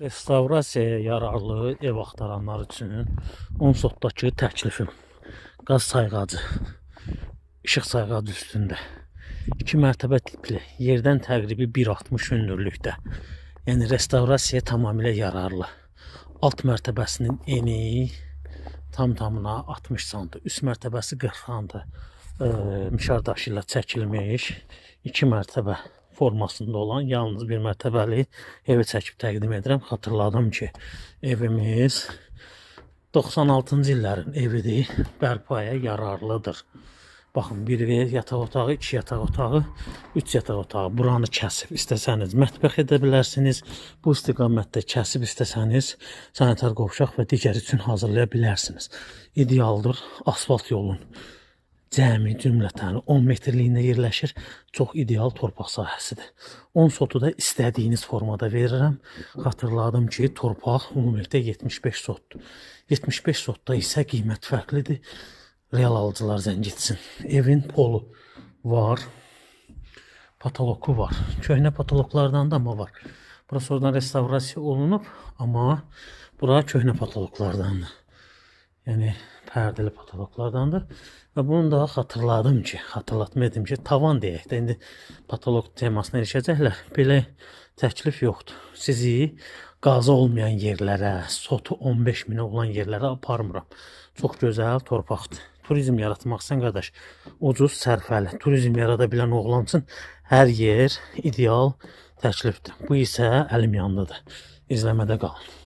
Restavrasiyaya yararlı ev axtaranlar üçün Onsotdakı təklifim qaz sayğacı, işıq sayğacı üstündə 2 mərtəbə tipli, yerdən təqribi 1,60 hündürlükdə. Yəni restavrasiyaya tamamilə yararlı. Alt mərtəbəsinin eni tamına 60 sm, üst mərtəbəsi 40 sm mişar daşı ilə çəkilmiş 2 mərtəbə formasında olan yalnız bir mərtəbəli evi çəkib təqdim edirəm. Xatırladım ki, evimiz 96-cı illərin evidir, bərpaya yararlıdır. Baxın, bir yataq otağı, 2 yataq otağı, 3 yataq otağı. Buranı kəsib istəsəniz mətbəx edə bilərsiniz. Bu istiqamətdə kəsib istəsəniz sanitar qovşaq və digər üçün hazırlaya bilərsiniz. İdealdır. Asfalt yolun cəmi cümlətən 10 metrliyində yerləşir. Çox ideal torpaq sahəsidir. 10 sotu da istədiyiniz formada verirəm. Xatırladım ki, torpaq ümumilikdə 75 sotdur. 75 sotda isə qiymət fərqlidir. Real alıcılar zəng etsin. Evin polu var, patoloku var. Köhnə patoloklardan da mı var? Burası oradan restavrasiya olunub, amma bura köhnə patoloklardandır. Yəni pərdəli patoloklardandır. Və bunu da xatırladım ki, xatırlatma edim ki, tavan deyək də, indi patolog temasına erişəcəklər. Belə təklif yoxdur. Sizi qazı olmayan yerlərə, sotu 15 minə olan yerlərə aparmıram. Çox gözəl torpaqdır. Turizm yaratmaq istəyən qardaş, ucuz, sərfəli. Turizm yarada bilən oğlan üçün hər yer ideal təklifdir. Bu isə əlim yanlıdır. İzləmədə qalın.